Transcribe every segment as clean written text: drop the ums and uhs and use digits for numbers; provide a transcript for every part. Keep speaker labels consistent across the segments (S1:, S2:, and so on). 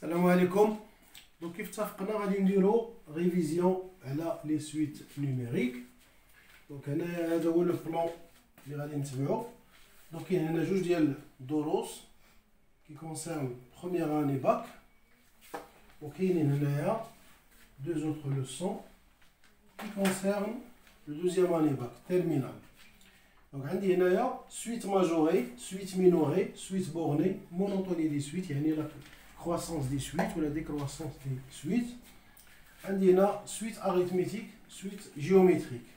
S1: السلام عليكم. دونك كيف اتفقنا غادي نديرو ريفيزيون على لي سويت نيميريك. دونك هنايا هذا هو لو بلان اللي غادي نتبعو. دونك كاين هنا جوج ديال الدروس كي كونسيرن بروميير اني باك، وكاينين هنايا دو زوطخ لوسون كي كونسيرن لو دوزيام اني باك تيرمينال. دونك عندي هنايا سويت ماجوري، سويت مينوري، سويت بورني، مونوتوني دي سويت يعني لا croissance des suites ou la décroissance des suites. عندي هنا suite arithmétique, suite géométrique.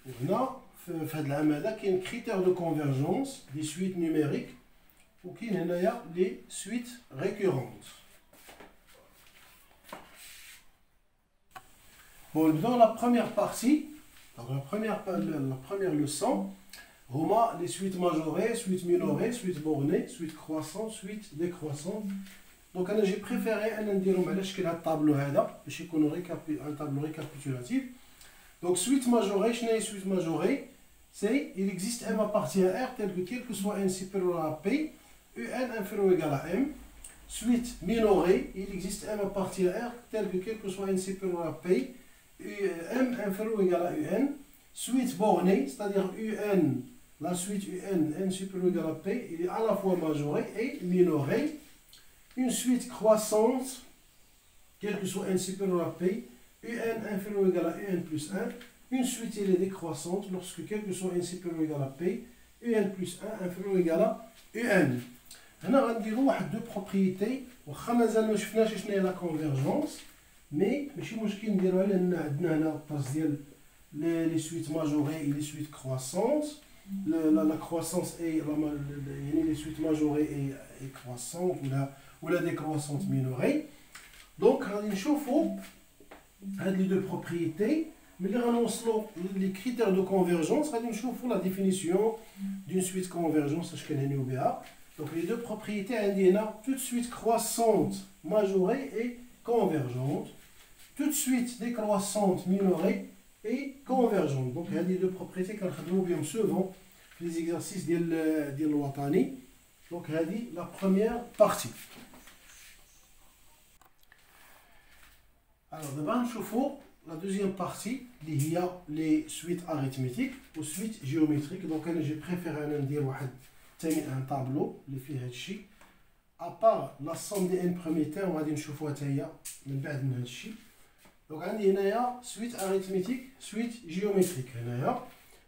S1: وهنا في هذا العام هذا كاين critère de convergence des suites numériques وكاين هنايا les suites récurrentes. Bon, dans la première partie, donc la première leçon, هما les suites majorées, suites minorées, suites bornées, suites croissantes, suites décroissantes. Donc j'ai préféré نديرهم على شكل هذا الطابلو هذا باش يكونوا un tableau récapitulatif. Donc suite majorée, شنو هي suite majorée? C'est il existe M appartient à R tel que quel que soit n supérieur à P, UN inférieur ou égal à M. Suite minorée, il existe M appartient à R tel que quel que soit n supérieur à P, M inférieur ou égal à UN. Suite bornée, c'est-à-dire UN, la suite UN, n supérieur ou égal à P, il est à la fois majorée et minorée. Une suite croissante, quel que soit n supérieur à P, UN inférieur ou égal à UN plus 1. Une suite elle est décroissante lorsque quel que soit n supérieur ou égal à P, UN plus 1 inférieur ou égal à UN. هنا غنديرو واحد دو بروبريتي واخا مازال ما شفناش شنو هي لا كونفيرجونس، مي ماشي مشكل نديروها لان عندنا هنا الطرز ديال لي سويت ماجوري اي لي سويت كرواسونت. لا كرواسونس اي يعني لي سويت ماجوري اي كرواسونت ولا décroissante minorée. Donc غادي نشوفوا هاد لي دو بروبريتي ملي غنوصلوا لي كريتير دو كونفيرجونس غادي نشوفوا لا ديفينيسيون دون سويت كونفيرجونس اش كنعنيو بها. Donc les deux propriétés عندي هنا tout de suite croissante majorée et convergente, tout de suite décroissante minorée et convergente. Donc هذه deux propriétés كنخدموا بهم souvent في les exercices ديال الوطني. Donc هذه la première partie. Alors d'abord نشوفوا la deuxième partie اللي هي les suites arithmétiques ou suites géométriques. Donc انا j'ai préféré انا ندير واحد ثاني ان طابلو اللي فيه هادشي ابار لا سوم دي ان بروميير تيرم غادي نشوفوها حتى هي من بعد من هادشي. دونك عندي هنايا سويت اريثميتيك سويت جيومتريك.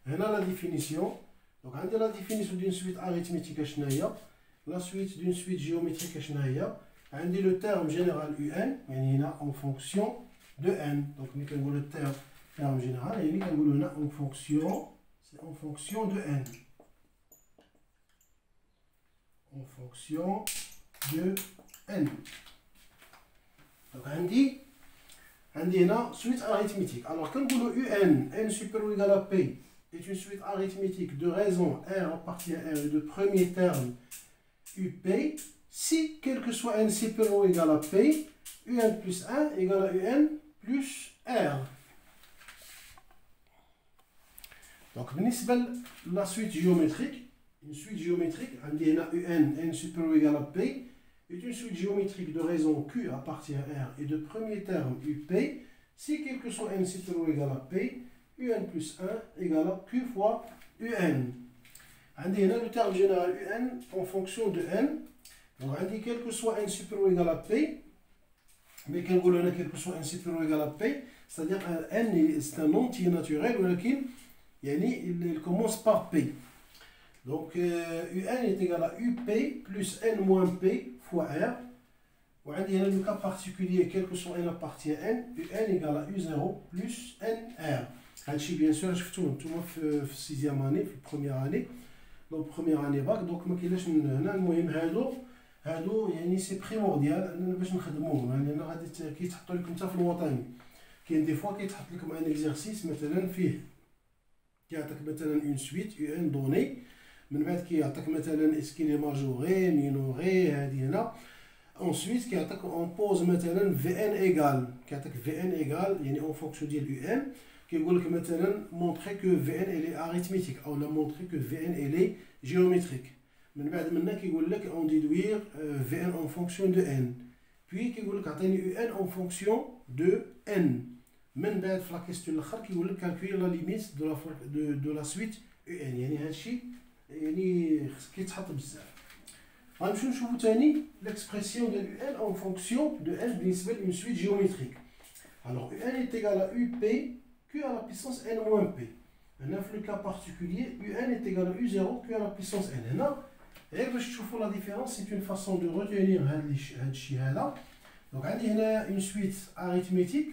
S1: هنا لا ديفينيسيون. دونك عندي لا ديفينيسيون دون سويت اريثميتيك اشنا هي، لا سويت دون سويت جيومتريك اشنا هي. عندي لو تيرم جينيرال يو ان يعني هنا اون فونكسيون دو ان. دونك ملي كنقولو تيرم جينيرال يعني كنقولو هنا اون فونكسيون سي اون فونكسيون دو ان. En fonction de n. Donc عندي هنا suite arithmétique. Alors quand vous le un n supérieur ou égal à p est une suite arithmétique de raison r appartient à r et de premier terme up si quel que soit n supérieur ou égal à p, un plus 1 égale à un plus r. Donc بالنسبة la suite géométrique, une suite géométrique, عندي هنا UN n supérieur ou égal à P, est une suite géométrique de raison Q appartient à R et de premier terme UP, si quel que soit n supérieur ou égal à P, UN plus 1 égale à Q fois UN. عندي هنا le terme général UN en fonction de n. Donc عندي quel que soit n supérieur ou égal à P, mais كنقولو هنا quel que soit n supérieur ou égal à P, c'est-à-dire n c'est un entier naturel ولكن يعني il commence par P. Donc UN est égal à UP plus N moins P fois R. وعندي هنا le cas particulier quel que soit N appartient à N, UN égale à U0 plus NR. هادشي bien sûr شفتوه نتوما في السيزيام اني في البروميير اني. دونك بروميير اني باك. دونك ما كاينلاش هنا. المهم هادو يعني سي بريمورديال اننا باش نخدموهم. يعني انا غادي كيتحطوا لكم حتى في الوطني. كاين دي فوا كيتحط لكم ان اكزرسيس مثلا فيه كيعطيك مثلا اون سويت UN دوني، من بعد كيعطيك مثلا اسكيلي ماجوري مينوري هادي هنا. انسويت كيعطيك اون بوز مثلا في ان ايغال، كيعطيك في ان ايغال يعني اون فونكسيون ديال يو ان. كيقول لك مثلا مونطري كو في ان الي اريثميتيك او لا مونطري كو في ان الي جيومتريك. من بعد منا كيقول لك اون ديدوير في ان اون فونكسيون دو ان. puis كيقول لك عطيني ان en fonction de n. من بعد في لا كيستيون الاخر كيقول لك calculer la limite de la suite un. يعني هادشي يعني كيتحط بزاف. غنمشيو نشوفو ثاني l'expression de un en fonction de n بالنسبه لune suite géométrique. Alors un est égal à up q à la puissance n moins p. هنا في le cas particulier un est égal à u0 q à la puissance n. هنا غير باش تشوفوا لا ديفيرونس سي اون فاسون دو روتينير هاد الشيء هذا. دونك عندي هنا اون سويت اريثميتيك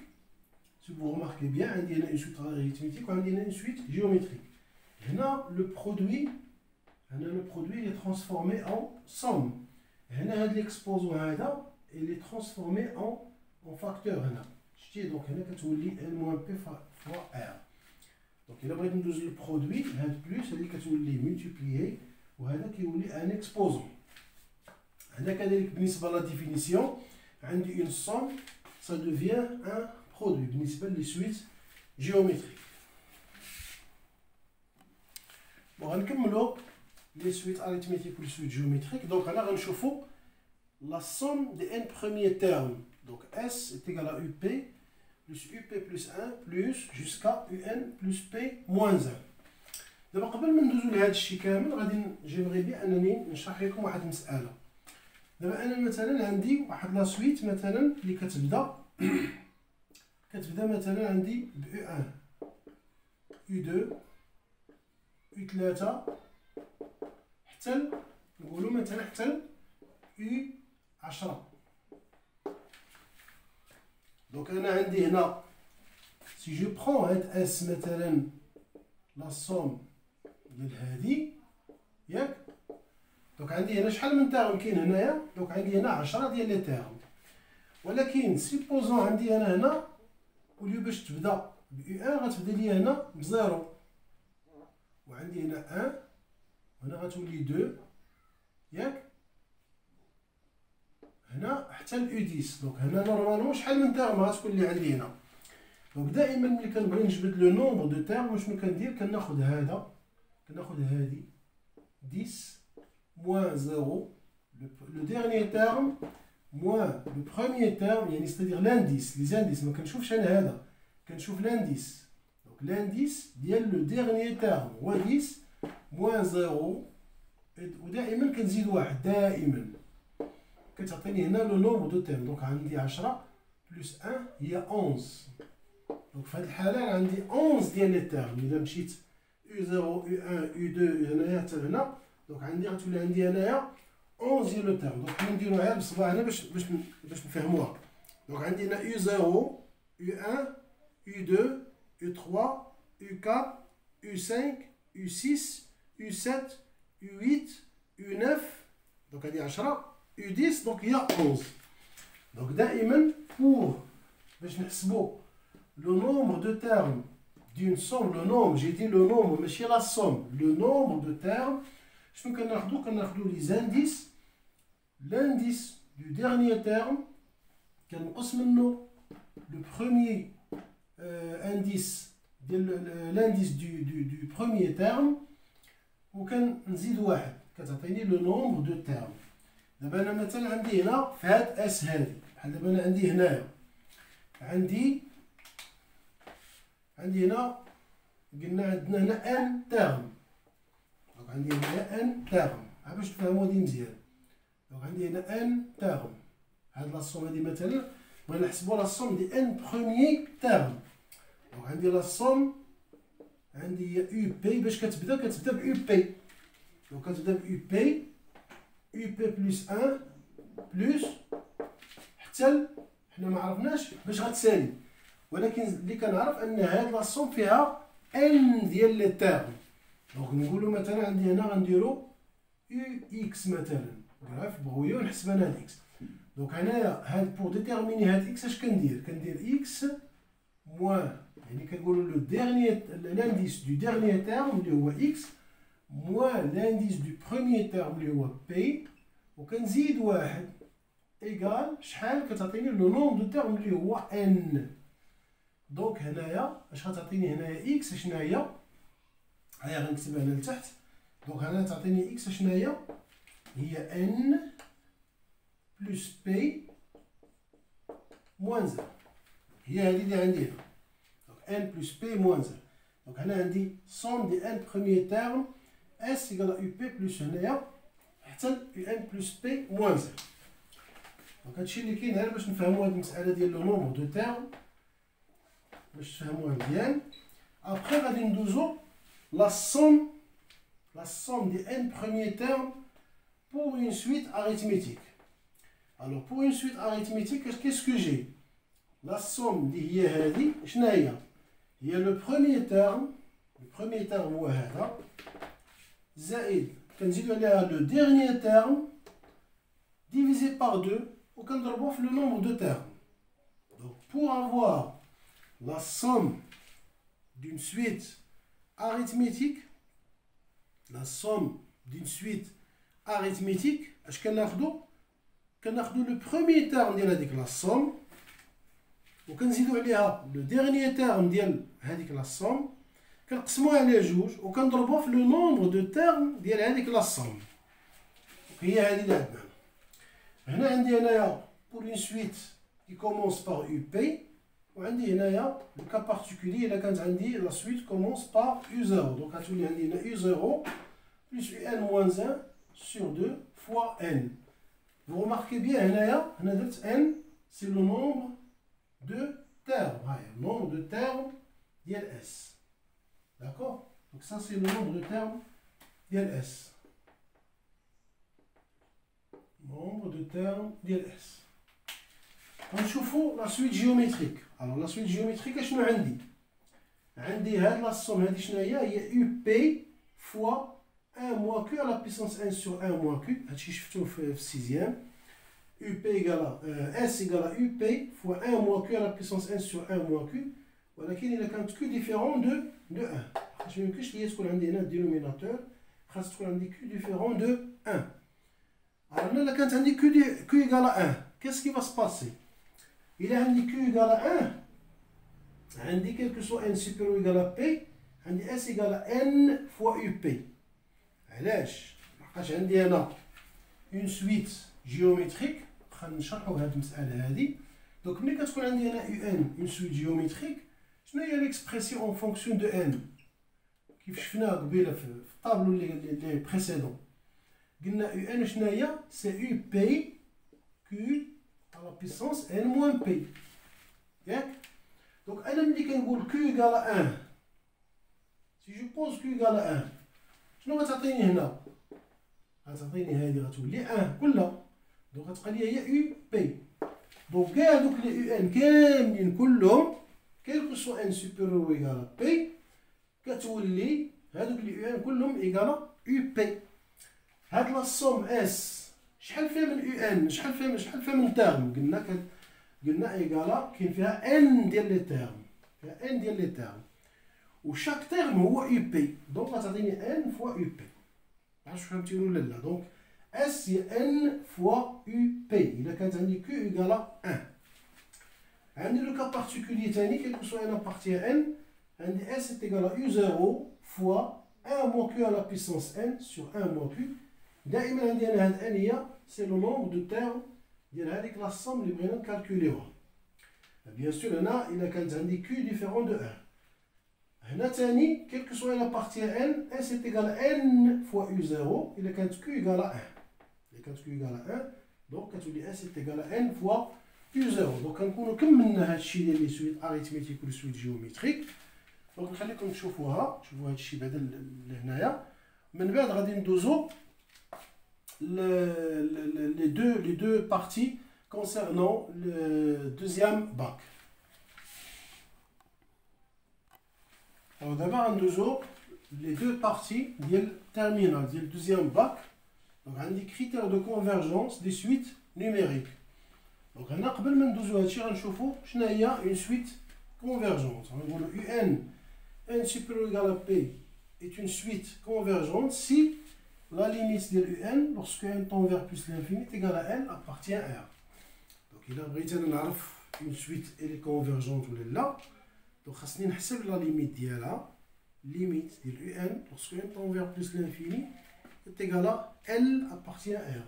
S1: سي فو رماركي بيان. عندي هنا اون سويت اريثميتيك وعندي هنا اون سويت جيومتريك. هنا لو برودوي اللي ترانسفورمي اون سوم. هنا هاد ليكسبوزون هذا اللي ترانسفورمي اون فاكتور. هنا شتي دونك هنا كتولي ان موان بي فوا ار. دونك الا بغيت ندوز البرودوي هاد بلوس هادي كتولي ملتيبليي وهذا كيولي ان اكسبوزون. هنا كذلك بالنسبه لا ديفينيسيون عندي اون سوم سا دوفيان ان برودوي بالنسبه لي سويت جيومتريك. بون غنكملوا لي سويت اريثميتيك و لي سويت جيومتريك. دونك هنا غنشوفوا لا سوم دي ان بروميير تيرم. دونك اس est égal à up plus up plus 1 plus jusqu'à un plus p moins 1. دابا قبل ما ندوزو لهاد الشيء كامل غادي جيمغي بي انني نشرح لكم واحد المساله. دابا انا مثلا عندي واحد لا سويت مثلا اللي كتبدا مثلا عندي ب u1 u2 u3 حتى نقولوا مثلا حتى u10. دونك انا عندي هنا سي جو برون هاد اس مثلا لا سوم ديال هادي ياك. دونك عندي هنا شحال من تيرم كاين هنايا. دونك عندي هنا 10 ديال لي تيرم. ولكن سيبوزون عندي انا هنا وليو باش تبدا ب ان غتبدا لي هنا بزيرو وعندي هنا 1 وهنا غتولي 2 ياك هنا حتى ل 10. دونك هنا نورمالمون شحال من تيرم غتكون لي عندي هنا. دونك دائما ملي كنبغي نجبد لو نومبر دو تيرم شنو كندير كناخذ هذا كناخذ هادي 10 moins 0 le dernier terme moins le premier terme يعني c'est-à-dire l'indice les indices ما كنشوفش انا هذا كنشوف l'indice. donc l'indice ديال le dernier terme هو 10 moins 0 ودائما كنزيد واحد دائما كتعطيني هنا لو نومبر دو تيرم. دونك عندي 10 بلس 1 هي 11. دونك في هذه الحاله عندي 11 ديال لي تيرم. اذا مشيت u0 u1 u2 هنايا حتى هنا دونك عندي غتولي عندي هنايا 11 ديال لو تيرم. دونك حنا نديروها بالصباع هنا باش نفهموها. دونك عندي هنا u0 u1 u2 u3 u4 u5 u6 u7 u8 u9 دونك هادي 10 u10 دونك هي 11. دونك دائما بور باش نحسبو لو نومبر دو تيرم d'une somme, le nombre, j'ai dit le nombre, mais chez la somme, le nombre de termes, je vais les indices, l'indice du dernier terme, le premier indice, l'indice du premier terme, ou نزيد واحد كتعطيني le nombre de termes. دابا انا مثلا عندي هنا في هاد اس هادي بحال دابا انا عندي هنايا عندي هنا قلنا عندنا هنا ان تيرم. دونك عندي هنا ان تيرم باش تفهموا هادي مزيان. دونك عندي هنا ان تيرم. هاد لا سوم هادي مثلا بغينا نحسبوا لا سوم دي ان بروميي تيرم. دونك عندي لا سوم عندي هي يو بي باش كتبدا ب يو بي. دونك كتبدا ب يو بي بلس 1 بلس حتى حنا ما عرفناش باش غتسالي. ولكن اللي كنعرف ان هاد لا سوم فيها ان ديال لي تيرم. دونك نقولوا مثلا عندي هنا غنديرو يو اكس مثلا غاف بغويا ونحسب انا هاد اكس. دونك هنايا هاد بور ديتيرميني هاد اكس اش كندير اكس موان يعني كنقولوا لو ديرنيي لانديس دو ديرنيي تيرم اللي هو اكس موان لانديس دو بروميير تيرم اللي هو بي وكنزيد واحد ايكال شحال كتعطيني لو نومبر دو تيرم اللي هو ان. دونك هنايا اش غتعطيني هنايا اكس شناهي هيا غنكتبها هنا لتحت. دونك هنا تعطيني اكس شناهي هي ان بلس بي moins 1. هي هذه اللي عندي هنا. Donc n plus p moins 1. Donc هنا عندي somme des n premiers termes s égale à up plus هنايا حتى un plus p moins 1. Donc هادشي اللي كاين غير باش نفهموا هاد المسألة ديال لو نومبر دو تيرم باش تفهموها مزيان. Après غادي ندوزو la somme des n premiers termes pour une suite arithmétique. Alors pour une suite arithmétique, qu'est-ce que j'ai? La somme اللي هي هذه شنو هي؟ هي le premier terme هو هذا زائد كنزيدو عليها le dernier terme divisé par 2 وكنضربوه في le nombre de termes. Donc pour avoir la somme d'une suite arithmétique, اش كناخدو le premier terme ديال هذيك la somme وكنزيدو عليها le dernier terme ديال هذيك la somme كنقسموها على جوج وكنضربوه في le nombre de termes ديال هذيك la somme. هي هذه اللي عندنا هنا. عندي هنايا pour une suite qui commence par up وعندي هنايا le cas particulier الا كانت عندي la suite commence par u0. donc غتولي عندي هنا u0 plus un moins 1 sur 2 fois n. Vous remarquez bien هنايا هنا درت n c'est le nombre de termes. Le nombre de termes ديال s. D'accord? Donc ça c'est le nombre de termes ديال s. Nombre de termes ديال s. نشوفوا la suite géométrique. Alors la suite géométrique شنو عندي؟ عندي هاد لا somme هادي شنو هي up fois 1 moins q à la puissance n sur 1 moins q. هادشي شفتوه في السيزيام. up égale s égale à up fois 1 moins q à la puissance n sur 1 moins q. ولكن إلا كانت q différent de 1. خاطش ميمكنش ليا تكون عندي هنا dénominateur. خاص تكون عندي q différent de 1. Alors là, quand on dit q égale à 1, qu'est-ce qui va se passer? Il a dit q égale à 1, on dit quel que soit n supérieur ou égal à p, on dit s égale à n fois up. علاش؟ لحقاش عندي هنا une suite géométrique. خلينا نشرحوا هاد المسألة هادي. Donc ملي كتكون عندي هنا un une suite géométrique, شنو هي l'expression en fonction de n؟ كيف شفناها قبيله في الطابلو اللي بريسيدون. قلنا un شنو هي؟ c'est up q à la puissance n moins p. ياك؟ دونك انا ملي كنقول q égale à 1 si je pose q égale à 1 شنو غتعطيني هنا؟ غتعطيني هذه غتولي 1 كلها. دونك غتبقى لي هي u p. دونك كاع دوك لي un كاملين كلهم كيل كو سوا n supérieur ou égal à p كتولي هادوك لي un كلهم égal à up. هاد لا سوم اس شحال فيها من ان؟ شحال فيها من تيرم؟ قلنا ايكالا كاين فيها ان ديال لي تيرم. فيها ان ديال لي تيرم وشاك تيرم هو يو بي. دونك غتعطيني ان فوا يو بي. عرفتوا فهمتيني ولا لا؟ دونك اس هي ان فوا يو بي الا كانت عندي كيو ايكالا 1. عندي لو كا بارتيكولي ثاني كيلكو سوا ان ابارتي ان عندي اس est égal à u0 fois 1 moins q à la puissance n sur 1 moins q. دائما عندي انا هاد ان هي سي لو نومبر دو تيرم ديال هذيك لا سوم اللي بغينا نكالكوليوها. بيان سور هنا الا كانت عندي كيو ديفيرون دو 1. هنا ثاني كيلكو سوا لا بارتي ان اس est égal à n fois u0 الا كانت كيو ايكال 1. الا كانت كيو ايكال 1 دونك كتولي اس est égal à n fois u0. دونك كنكونوا كملنا هادشي ديال لي سويت اريثميتيك ولا سويت جيومتريك. دونك نخليكم تشوفوها. شوفوا هادشي بعدا لهنايا. من بعد غادي ندوزو les deux parties concernant le deuxième bac. Alors d'abord on les deux parties du terminal du deuxième bac. Donc on a des critères de convergence des suites numériques. Donc on a قبل ما ندوزو هادشي غنشوفو شنو هي une suite convergente. On va un supérieur ou égal à p est une suite convergente si la limite de un lorsque n tend vers plus l'infini est égal à n appartient à R. Donc il a besoin de une suite elle est convergente ou là. Donc خاصني نحسب la limite ديالها. Limite de un lorsque n tend vers plus l'infini est égal à L appartient à R.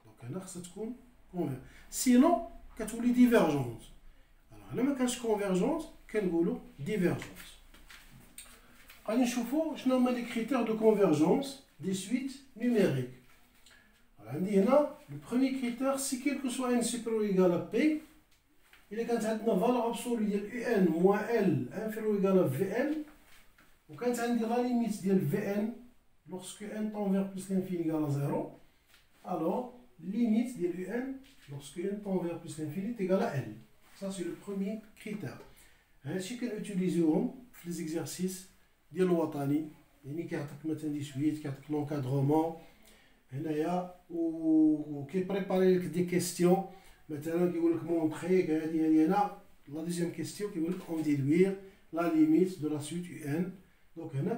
S1: Donc هنا خاصها تكون convergente. Sinon كتولي ديفيرجونت. إلا ما كانش كونفيرجونت كنقولو ديفيرجونت. غادي نشوفو شنو هما لي كريتير دو كونفيرجونس دي سويت نيميريك. عندي هنا لو بروميي كريتير سي كيلكو سوا ان سوبيريور ايكال ا بي. إلا كانت عندنا فالور ابسولو ديال يو ان موان ال انفيريور ايكال ا في ان، وكانت عندي لا ليميت ديال في ان lorsque n tend vers plus l'infini égale à 0, alors limite de un lorsque n tend vers plus l'infini est égal à n. Ça, c'est le premier critère. Ainsi qu'on utilise les exercices de l'Ouattani, il y a des suites, l'encadrement, qui prépare des questions, maintenant qui veulent montrer la deuxième question qui veut en déduire la limite de la suite un. Donc, on a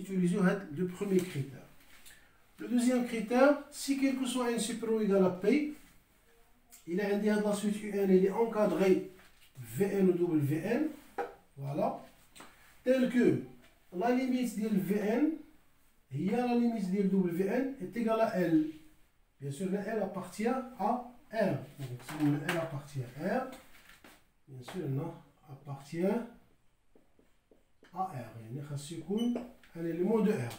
S1: utilisé le premier critère. Le deuxième critère, si quel que soit un supérieur ou égal à P, il est indiqué dans la suite UN, il est encadré Vn ou double Vn. Voilà. Tel que la limite de Vn, il y a la limite de double Vn est égale à L. Bien sûr, L appartient à R. Donc, si L appartient à R, bien sûr, L appartient à R. Il y a un élément de R.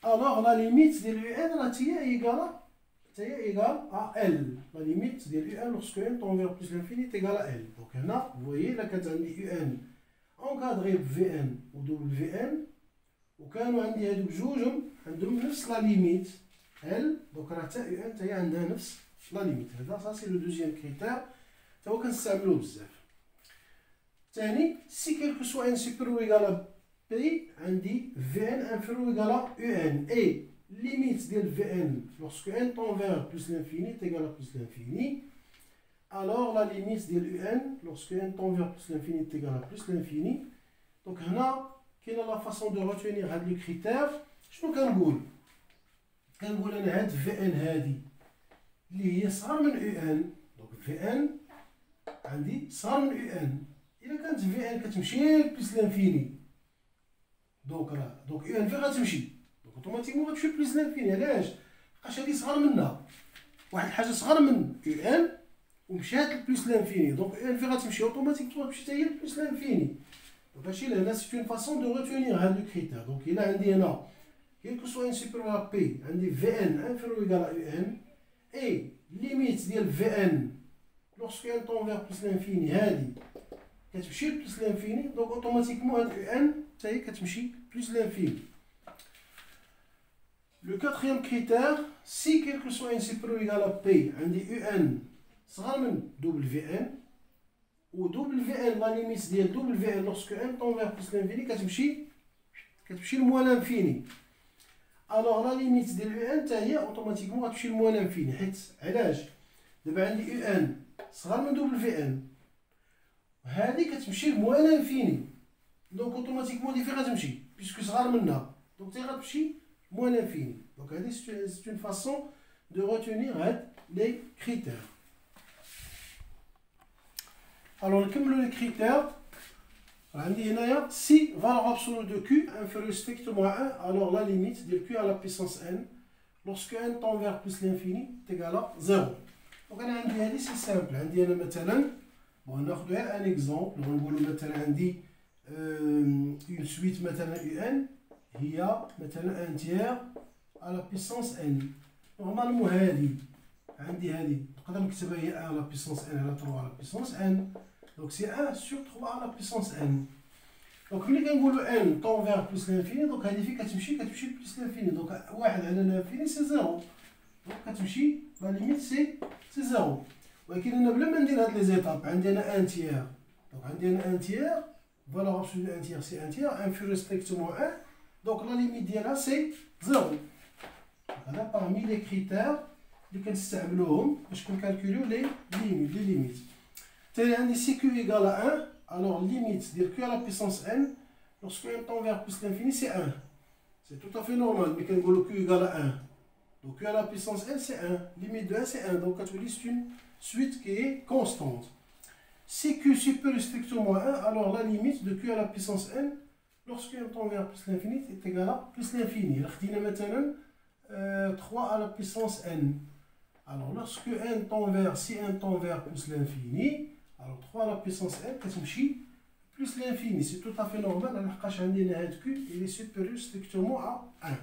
S1: Alors, la limite de l'UN est égale à L. La limite de l'UN lorsque n tend vers plus l'infini est égale à L. Donc, là, vous voyez, là, quand on dit UN encadré Vn ou WN, ou quand on dit la limite L, donc UN est la limite. Ça, c'est le deuxième critère. Ça, on s'améliore بزاف. Si quel que soit n supérieur ou égal à P, on dit Vn inférieur ou égal à Un. Et limite de Vn lorsque n tend vers plus l'infini est égal à plus l'infini, alors la limite de Un lorsque n tend vers plus l'infini est égal à plus l'infini. Donc là, quelle est la façon de retenir le critère? Je peux dire أنا هاد Vn هادي اللي هي صغر من Un. Donc Vn عندي صغر من Un. إلا كانت Vn كتمشي بلس لانفيني، دونك UN فين غتمشي؟ دونك اوتوماتيكمون غتمشي بلس لانفيني. علاش؟ لحقاش هادي صغر منها، واحد الحاجة صغر من UN ومشات لبلس لانفيني، دونك UN فين غتمشي؟ اوتوماتيكمون غتمشي حتى هي لبلس لانفيني. دونك هادشي لهنا سي اون فاسون دو روتونيغ هاد لو كريتير. دونك إلا عندي هنا كيلكو سوا ان سوبيريور ا بي، عندي Vn انفيريور ايكال ا UN اي ليميت ديال Vn lorsque n tend vers plus l'infini هادي كتمشي بلس لانفيني، دونك اوتوماتيكمون هاد UN حتى هي كتمشي بلس لانفيني. Le quatrième critère, si quel que soit un supérieur égal à P, عندي UN صغر من WN و WN la limite ديال WN lorsque n tend vers plus l'infini كتمشي لموان l'infini. Alors la limite ديال UN حتى هي اوتوماتيكمون غتمشي لموان l'infini. حيت علاش؟ دابا عندي UN صغر من WN هادي كتمشي لموان l'infini، دونك اوتوماتيكمون هادي فين غتمشي؟ بيسكو صغر منها، دونك حتى غتمشي moins l'infini. Donc, c'est une façon de retenir les critères. Alors, comme les critères, si valeur absolue de Q inférieure strictement à 1, alors la limite de Q à la puissance n, lorsque n tend vers plus l'infini, est égal à 0. Donc, c'est simple. On a un exemple. On a une suite UN. Il y a maintenant un tiers à la puissance n. Normalement, عندي هذه نقدر نكتبها هي 1 à la puissance n على 3 à la puissance n. Donc c'est 1 sur 3 à la puissance n. Donc ملي كنقولوا n tend vers plus l'infini، دونك هذه فين كتمشي plus l'infini. Donc 1 على l'infini c'est 0. Donc كتمشي la limite c'est 0. ولكن انا بلا ما ندير هاد لي زيتاب عندي انا 1 tiers. Donc عندي انا 1 tiers valeur absolue de 1 tiers c'est 1 tiers inférieur strictement 1. Donc la limite d'IA c'est 0. Voilà parmi les critères اللي كنستعملوهم باش كنكالكوليو les limites. تاني عندي si Q égale à 1, alors limite ديال Q à la puissance n lorsque n tend vers plus l'infini c'est 1. C'est tout à fait normal, mais كنقولو Q égale à 1. Donc Q à la puissance n c'est 1, limite de 1 c'est 1, donc كتولي c'est une suite qui est constante. Si Q supérieur strictement à 1, alors la limite de Q à la puissance n lorsque n tend vers plus l'infini est égal à plus l'infini. Alors, maintenant 3 à la puissance n. Alors, lorsque n tend vers, si n tend vers plus l'infini, alors 3 à la puissance n كتمشي plus l'infini. C'est tout à fait normal, لحقاش عندنا هاد Q, il est supérieur strictement à 1.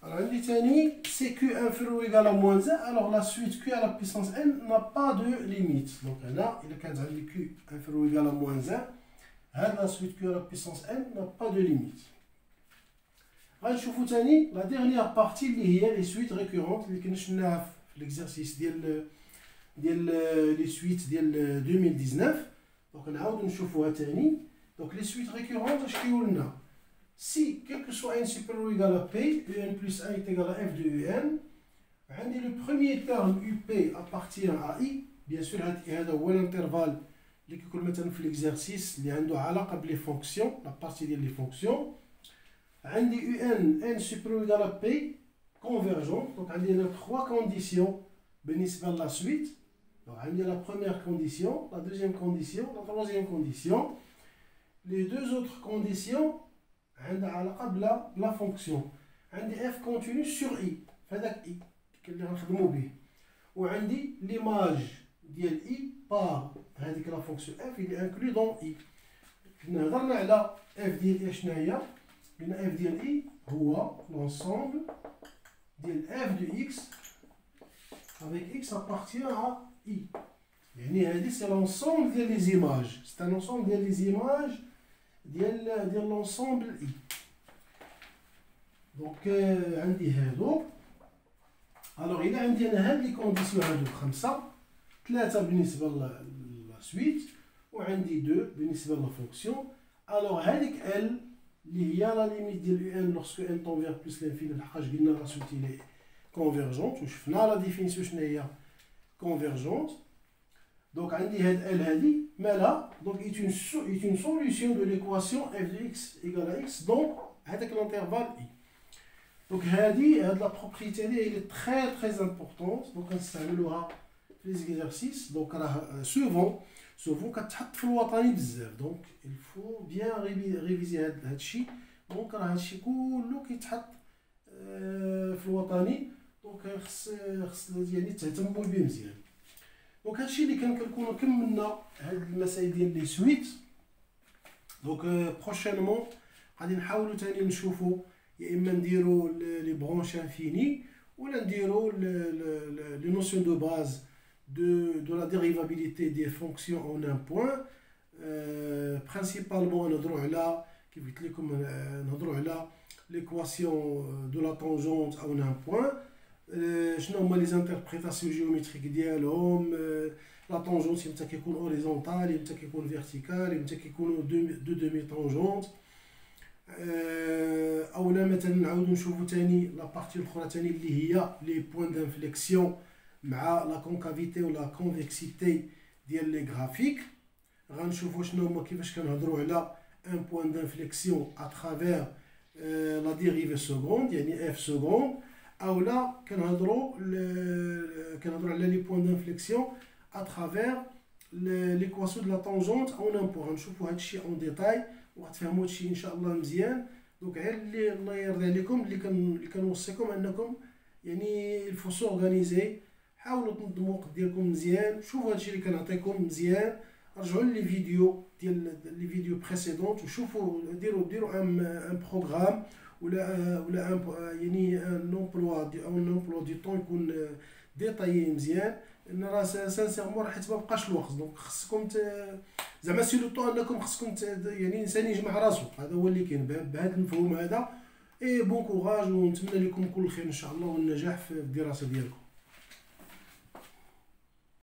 S1: Alors, عندي تاني, c'est Q inférieur ou égal à moins 1, alors la suite Q à la puissance n n'a pas de limite. Donc là, il كانت عندي Q inférieur ou égal à moins 1, la suite Q à la puissance n n'a pas de limite. غنشوفوا تاني la dernière partie اللي هي les suites récurrentes اللي كنا شفناها في l'exercice ديال les suites ديال 2019. Donc نعاودو نشوفوها تاني. Donc les suites récurrentes اش كيقول لنا si quel que soit n supérieur ou égal à p, un plus 1 est égal à f de un, عندي le premier terme up appartient à i. bien sûr هذا هو l'intervalle اللي كيكون مثلا في l'exercice اللي عنده علاقه بلي فونكسيون la partie ديال لي فونكسيون. عندي n supérieur ou égal à p convergent. Donc عندي هنا 3 conditions بالنسبه لا suite. Donc عندي la première condition, la deuxième condition, la troisième condition. Les deux autres conditions عندها علاقه بلا فونكسيون. عندي f continue sur i فهذاك i اللي غنخدمو به، وعندي ليماج ديال i بار هذيك لا فونكسيون f اللي انكلو دون i. كنا هضرنا على f ديال i شنو هي؟ قلنا f ديال i هو l'ensemble ديال f de x avec x appartient à i. يعني هذه سي l'ensemble ديال لي زيماج، سي ان ensemble ديال لي زيماج ديال l'ensemble i. دونك عندي هادو. الوغ إلا عندي أنا هاد لي كونديسيون هادو 5، 3 بالنسبة لا سويت وعندي 2 بالنسبة لا فونكسيون. الوغ هاديك ال اللي هي لا ليميت ديال يو ان لوغسكو ان طون فيغ بلوس لانفيني، لحقاش قلنا لا سويت لي كونفيرجونت وشفنا لا ديفينيسيون شنو هي كونفيرجونت. دونك عندي هاد ال هادي مالها دونك ايت اون سوليسيون دو ليكواسيون اف دو اكس ايكال ا اكس دونك هذاك الانترفال اي. دونك هاد لا بروبريتي هادي هي تري تري امبورطونت. دونك غنستعملوها في ليزيكزارسيس. دونك راه سوفون كتحط في الوطني بزاف. دونك الفو بيان ريفيزي هادشي. دونك راه هادشي كله كيتحط في الوطني. دونك خص يعني تهتموا به مزيان. دونك هادشي اللي كنكونوا كملنا هاد المسائل ديال لي سويت. دونك بروشينمون غادي نحاولوا تاني نشوفوا يا اما نديروا لي برونش انفيني ولا نديروا لي نوسيون دو باز de la dérivabilité des fonctions en un point. Principalement نهضروا على كيف قلت لكم نهضروا على l'équation de la tangente en un point. شنو هما لي زانتربريتاسيون جيومتريك ديالهم. لا طونجونت يمتى كيكون اوريزونتال، يمتى كيكون فيرتيكال، يمتى كيكونوا دو دومي طونجونت. اولا مثلا نعاودو نشوفو تاني لا بارتي الاخرى تاني اللي هي لي بوين دانفليكسيون مع لا كونكافيتي ولا كونفكسيتي ديال لي غرافيك. غنشوفو شنو هما كيفاش كنهضروا على ان بوين دانفليكسيون اترافير لا ديريفي سكوند يعني اف سكوند، اولا كنهضروا على لي بوين دانفليكسيون اترافير ليكواسيون دو لا طونجونت اون ان بوين. غنشوفوا هادشي اون ديتاي وغتفهموا هادشي ان شاء الله مزيان. دونك غير اللي الله يرضي عليكم اللي كنوصيكم انكم يعني الفو سورغانيزي، حاولوا تنظموا الوقت ديالكم مزيان. شوفوا هادشي اللي كنعطيكم مزيان، رجعوا لي فيديو ديال لي فيديو بريسيدونت وشوفوا ديروا ان بروغرام ولا ان يعني ان امبلوا دي طون يكون ديطايي مزيان. لان راه سانسيرمون راه حيت ما بقاش الوقت. دونك خصكم زعما سي لو طون انكم خصكم يعني الانسان يجمع راسو. هذا هو اللي كاين بهذا المفهوم هذا. اي بون كوراج ونتمنى لكم كل خير ان شاء الله والنجاح في الدراسه ديالكم.